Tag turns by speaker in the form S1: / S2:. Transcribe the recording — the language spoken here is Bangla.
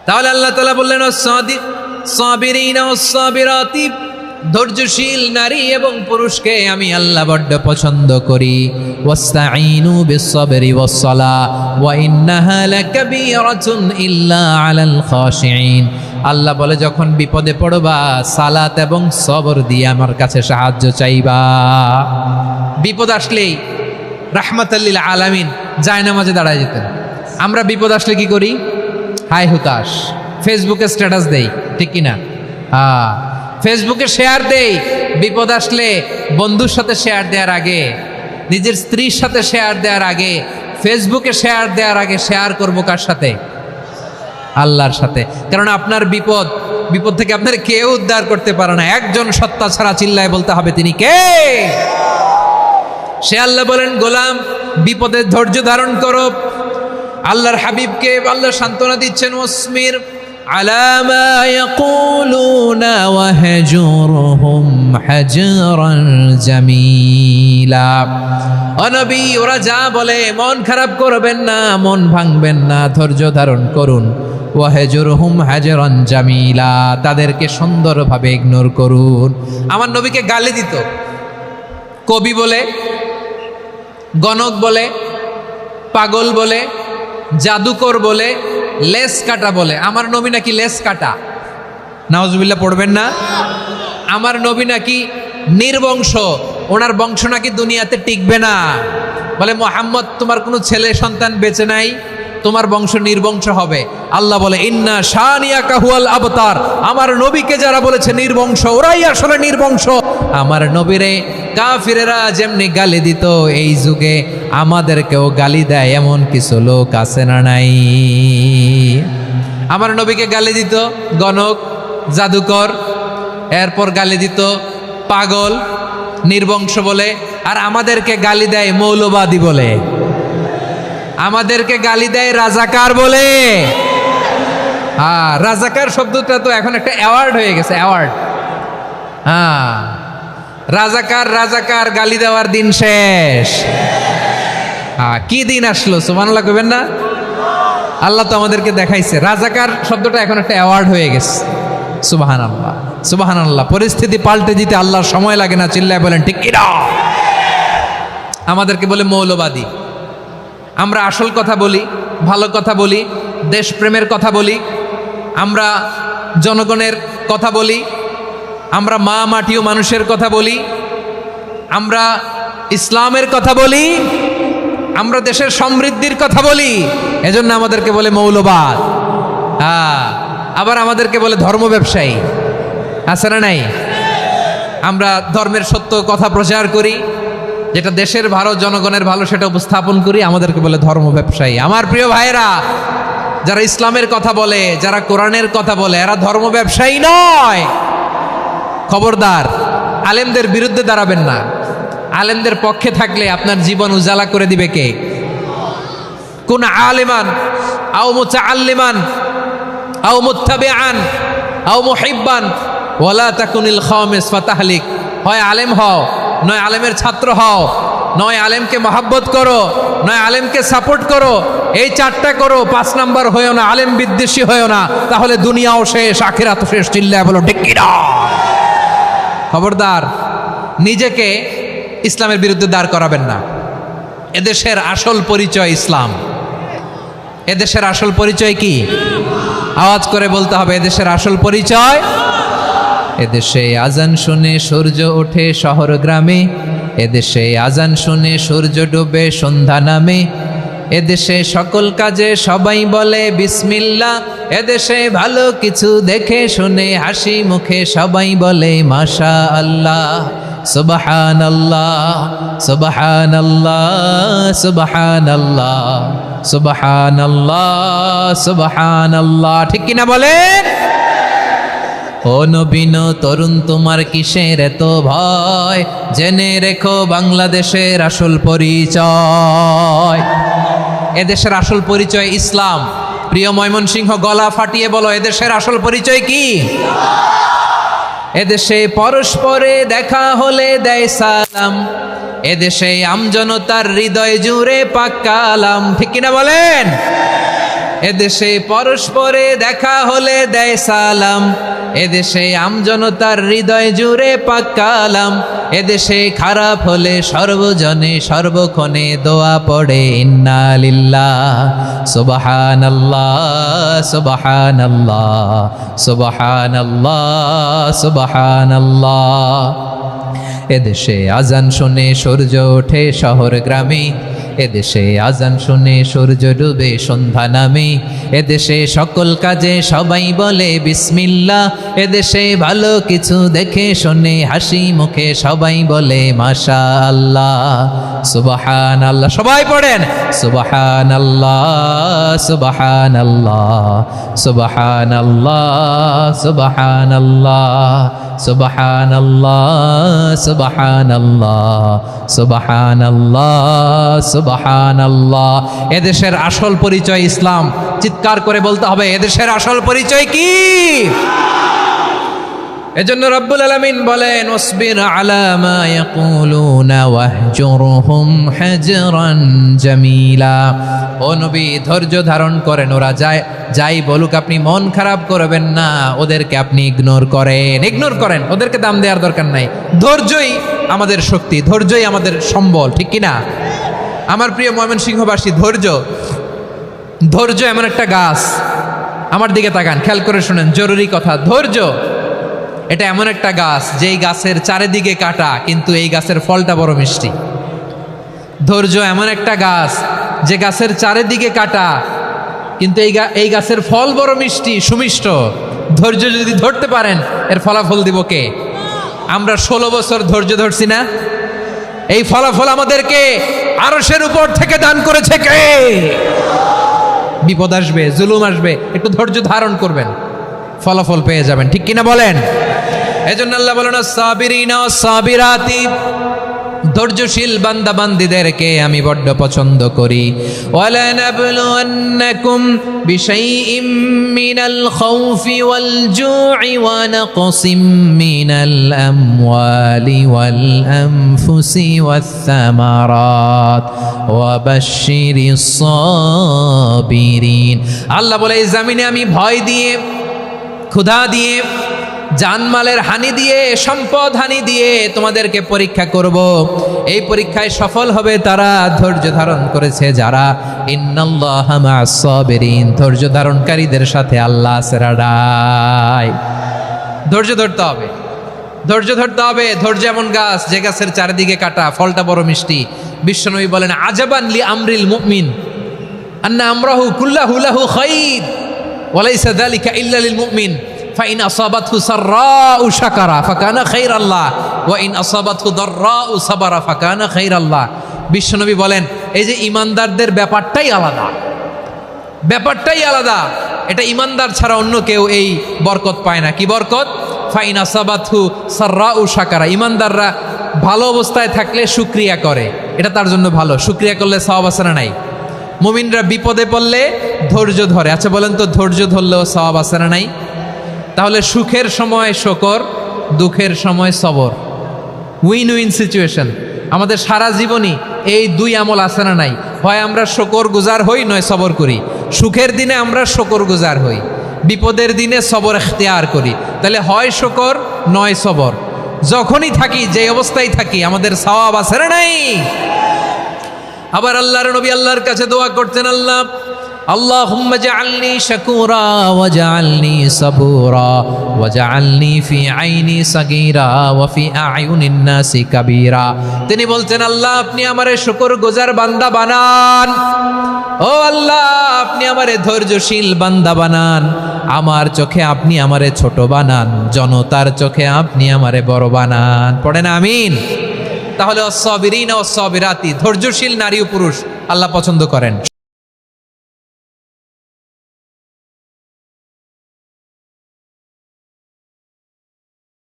S1: তাহলে আল্লাহ তাআলা বললেন সাবিরিনা ওয়াস-সাবিরাতি, ধৈর্যশীল নারী এবং পুরুষকে আমি আল্লাহ বড্ড পছন্দ করি। ওয়াস্তাঈনু বিস-সাবরি ওয়াস-সালাহ ওয়া ইন্নাহা লাকাবীরাতুন ইল্লা আলাল খাশিঈন। আল্লাহ বলে যখন বিপদে পড়বা সালাত এবং সবর দিয়ে আমার কাছে সাহায্য চাইবা। বিপদ আসলেই রাহমাতাল লিল আলামিন জায়নামাজে দাঁড়ায় যেতেন। আমরা বিপদ আসলে কি করি? হাই হুতাশ, ফেসবুকে স্ট্যাটাস দেই, ঠিক কিনা? ফেসবুকে শেয়ার দেই। বিপদ আসলে বন্ধুর সাথে শেয়ার দেওয়ার আগে, নিজের স্ত্রীর সাথে শেয়ার দেওয়ার আগে, ফেসবুকে শেয়ার দেওয়ার আগে শেয়ার করবো কার সাথে? আল্লাহর সাথে। কারণ আপনার বিপদ থেকে আপনার কেউ উদ্ধার করতে পারে না, একজন সত্তা ছাড়া। চিল্লায় বলতে হবে তিনি কে? সে আল্লাহ বলেন, গোলাম বিপদে ধৈর্য ধারণ করো। আল্লাহর হাবিবকে আল্লাহ সান্ত্বনা দিচ্ছেন, ওয়াসমির আলা মা ইয়াকুলুনা ওয়াহজুরহুম হাজরান জামিলা। ও নবী, ওরা যা বলে মন খারাপ করবেন না, মন ভাঙবেন না, ধৈর্য ধারণ করুন। ওয়াহজুরহুম হাজরান জামিলা, তাদেরকে সুন্দরভাবে ইগনোর করুন। আমার নবীকে গালি দিত কবি বলে, গণক বলে, পাগল বলে, জাদুকর বলে, লেস কাটা বলে। আমার নবী নাকি লেস কাটা, নাউজুবিল্লাহ পড়বেন না। আমার নবী নাকি নির্বংশ, ওনার বংশ নাকি দুনিয়াতে টিকবে না। বলে মুহাম্মদ, তোমার কোনো ছেলে সন্তান বেঁচে নাই, তোমার বংশ নির্বংশ হবে। আল্লাহ বলে, ইন্না শানিয়াকা হুয়াল আবতার। আমার নবীকে যারা বলেছে নির্বংশ, ওরাই আসলে নির্বংশ। আমার নবীরে কাফিরেরা যেমনি গালি দিত, এই যুগে আমাদেরকেও গালি দেয় এমন কিছু লোক আছে না নাই? আমার নবীকে গালি দিত গণক, জাদুকর, এরপর গালি দিত পাগল, নির্বংশ বলে। আর আমাদেরকে গালি দেয় মৌলবাদী বলে, আমাদেরকে গালি দেয় রাজাকার বলে। রাজাকার শব্দটা তো এখন একটা অ্যাওয়ার্ড হয়ে গেছে, অ্যাওয়ার্ড। রাজাকার রাজাকার গালি দেওয়ার দিন শেষ। কি দিন আসলো? সুবহানাল্লাহ কইবেন না? আল্লাহ তো আমাদেরকে দেখাইছে। রাজাকার শব্দটা এখন একটা অ্যাওয়ার্ড হয়ে গেছে। সুবহানাল্লাহ, সুবহানাল্লাহ। পরিস্থিতি পাল্টে দিতে আল্লাহর সময় লাগে না। চিল্লায় বলেন ঠিক কিনা? আমাদেরকে বলে মৌলবাদী। আমরা আসল কথা বলি, ভালো কথা বলি, দেশপ্রেমের কথা বলি, আমরা জনগণের কথা বলি, আমরা মা মাটি ও মানুষের কথা বলি, আমরা ইসলামের কথা বলি, আমরা দেশের সমৃদ্ধির কথা বলি। এজন্য আমাদেরকে বলে মৌলবাদ। আবার আমাদেরকে বলে ধর্ম ব্যবসায়ী, আছে না নাই? আমরা ধর্মের সত্য কথা প্রচার করি, যেটা দেশের ভালো, জনগণের ভালো, সেটা উপস্থাপন করি, আমাদেরকে বলে ধর্ম ব্যবসায়ী। আমার প্রিয় ভাইরা, যারা ইসলামের কথা বলে, যারা কোরআনের কথা বলে, এরা ধর্ম ব্যবসায়ী নয়। খবরদার, আলেমদের বিরুদ্ধে দাঁড়াবেন না। আলেমদের পক্ষে থাকলে আপনার জীবন উজালা করে দিবে কে? কোন আলেমান আও মুতাআল্লিমান আও মুত্তাবিআন আও মুহিব্বান ওয়ালা তাকুনিল খামিস ফাতাহলিক। হয় আলেম হও, নয় আলেমের ছাত্র হও, নয় আলেমকে মহাব্বত করো, নয় আলেমকে সাপোর্ট করো। এই চারটা করো, 5 নাম্বার হয়েও না, আলেম বিদ্বেষী হয়েও না, তাহলে দুনিয়াও শেষ, আখিরাত শেষ। চিল্লায় বলো ঠিক কিনা? খবরদার, নিজেকে ইসলামের বিরুদ্ধে দাঁড় করাবেন না। এদেশের আসল পরিচয় ইসলাম। এদেশের আসল পরিচয় কি? আওয়াজ করে বলতে হবে, এদেশের আসল পরিচয়। এদেশে আজান শুনে সূর্য ওঠে শহর গ্রামে, এদেশে আজান শুনে সূর্য ডুবে সন্ধ্যা নামে, এদেশে সকল কাজে সবাই বলে বিসমিল্লাহ, এদেশে ভালো কিছু দেখে শুনে হাসি মুখে সবাই বলে মাশা আল্লাহ। সুবহানাল্লাহ, সুবহানাল্লাহ, সুবহানাল্লাহ, সুবহানাল্লাহ, সুবহানাল্লাহ। ঠিক কিনা বলেন? ও নবীন তরুণ, তোমার কিসের এত ভয়? জেনে রেখো বাংলাদেশের আসল পরিচয়। এদেশের আসল পরিচয় ইসলাম। প্রিয় ময়মনসিংহ, গলা ফাটিয়ে বলো, এদেশের আসল পরিচয় কি? এদেশে পরস্পরে দেখা হলে দেয় সালাম, এদেশে আমজনতার হৃদয় জুড়ে পাক কালাম। ঠিক কিনা বলেন? এদেশে পরস্পরে দেখা হলে দেয় সালাম, এদেশে আমজনতার হৃদয় জুড়ে পাক কালাম, এদেশে খারাপ হলে সর্বজনে সর্বক্ষণে দোয়া পড়ে ইন্না লিল্লাহ সুবহানাল্লাহ সুবহানাল্লাহ সুবহানাল্লাহ সুবহানাল্লাহ। এদেশে আজান শুনে সূর্য ওঠে শহর গ্রামে, এদেশে আজান শুনে সূর্য ডুবে সন্ধ্যা নামে, এদেশে সকল কাজে সবাই বলে বিসমিল্লাহ, এদেশে ভালো কিছু দেখে শুনে হাসি মুখে সবাই বলে মাশাআল্লাহ সুবহানাল্লাহ। সবাই পড়েন সুবহানাল্লাহ সুবহানাল্লাহ সুবহানাল্লাহ সুবহানাল্লাহ সুবহানাল্লাহ সুবহানাল্লাহ সুবহানাল্লাহ সুবহানাল্লাহ। এদেশের আসল পরিচয় ইসলাম। চিৎকার করে বলতে হবে, এদেশের আসল পরিচয় কি? এজন্য রব্বুল আলামিন বলেন ওয়াসবির আলা মা ইয়াকুলুনা ওয়াহজুরহুম হাজরান জামিলা। ও নবী, ধৈর্য ধারণ করেন, ওরা যাই বলুক আপনি মন খারাপ করবেন না, ওদেরকে আপনি ইগনোর করেন, ওদেরকে দাম দেওয়ার দরকার নাই। ধৈর্যই আমাদের শক্তি, ধৈর্যই আমাদের সম্বল, ঠিক কিনা? আমার প্রিয় ময়মনসিংহবাসী, ধৈর্য এমন একটা গাছ। আমার দিকে তাকান, খেয়াল করে শুনেন, জরুরি কথা। ধৈর্য এটা এমন একটা গাছ যেই গাছের চারিদিকে কাটা, কিন্তু এই গাছের ফলটা বড় মিষ্টি। ধৈর্য এমন একটা গাছ যে গাছের চারিদিকে কাটা, কিন্তু এই গাছের ফল বড় মিষ্টি সুমিষ্ট। ধৈর্য যদি ধরতে পারেন, এর ফলাফল দিব কে? আমরা 16 বছর ধৈর্য ধরছি না? এই ফলাফল আমাদেরকে আরশের উপর থেকে দান করেছে কে? বিপদ আসবে, জুলুম আসবে, একটু ধৈর্য ধারণ করবেন, ফলাফল পেয়ে যাবেন, ঠিক কিনা বলেন? এজন্য আল্লাহ বলেন সাবিরিনা সাবিরাতি, ধৈর্যশীল বান্দা বান্দীদেরকে আমি বড্ড পছন্দ করি। ওয়ালা নাবলুয়ান্নাকুম বিশাইইম মিনাল খাউফি ওয়াল জু'i ওয়া নাকসিম মিনাল আমওয়ালি ওয়াল আনফুসি ওয়াস সামারাত ওয়া বাশশিরিস সাবিরিন। আল্লাহ বলে, এই জমিনে আমি ভয় দিয়ে, ক্ষুধা দিয়ে, জানমালের হানি দিয়ে, সম্পদ হানি দিয়ে তোমাদেরকে পরীক্ষা করব। এই পরীক্ষায় সফল হবে তারা ধৈর্য ধারণ করেছে যারা। ইন্নাল্লাহা মা'আস সাবিরিন, ধৈর্য ধারণকারীদের সাথে আল্লাহ আছে রাডাই। ধৈর্য ধরতে হবে, ধৈর্য ধরতে হবে। ধৈর্য এমন গাছ যে গাছের চারিদিকে কাটা, ফলটা বড় মিষ্টি। বিশ্বনবী বলেন আজাবান লি আমরিল মুমিন আন্না আমরাহু কুল্লাহু লাহু খাইর ওয়া লাইসা যালিকা ইল্লা লিল মুমিন ফাইন আসাবাতহু সাররাউ শাকারা ফাকানা খাইরাল্লাহ ওয়া ইন আসাবাতহু দাররাউ সাবারা ফাকানা খাইরাল্লাহ। বিশ্বনবী বলেন, এই যে ইমানদারদের ব্যাপারটাই আলাদা, ব্যাপারটাই আলাদা। এটা ইমানদার ছাড়া অন্য কেউ এই বরকত পায় না। কি বরকত? ফাইন আসাবাতহু সাররাউ শাকারা। ইমানদাররা ভালো অবস্থায় থাকলে শুকরিয়া করে, এটা তার জন্য ভালো। শুকরিয়া করলে সওয়াব আছে না নাই? মুমিনরা বিপদে পড়লে ধৈর্য ধরে। আচ্ছা বলেন তো, ধৈর্য ধরলেও সওয়াব আছে না নাই? তাহলে সুখের সময় শুকর, দুঃখের সময় সবর, উইন উইন সিচুয়েশন। আমাদের সারা জীবনই এই দুই আমল আছে না নাই? হয় আমরা শুকর গুজার হই, নয় সবর করি। সুখের দিনে আমরা শুকর গুজার হই, বিপদের দিনে সবর ইখতিয়ার করি। তাহলে হয় শুকর নয় সবর। যখনই থাকি, যে অবস্থায় থাকি, আমাদের সওয়াব আছে না নাই? আবার আল্লাহর নবী আল্লাহর কাছে দোয়া করতেন, আল্লাহুম্মা জাআলনি শাকুরা ওয়াজআলনি সাবুরা ওয়াজআলনি ফি আইনি সাগীরা ওয়া ফি আ'য়ুনিন নাসি কাবীরা। তিনি বলতেন, আল্লাহ আপনি আমারে শুকরগুজার বান্দা বানান। ও আল্লাহ, আপনি আমারে ধৈর্যশীল বান্দা বানান। আমার চোখে আপনি আমারে ছোট বানান, জনতার চোখে আপনি আমারে বড় বানান। পড়েন আমিন। তাহলে অস-সাবিরিনা ওয়াস-সাবিরাতি, ধৈর্যশীল নারী ও পুরুষ আল্লাহ পছন্দ করেন।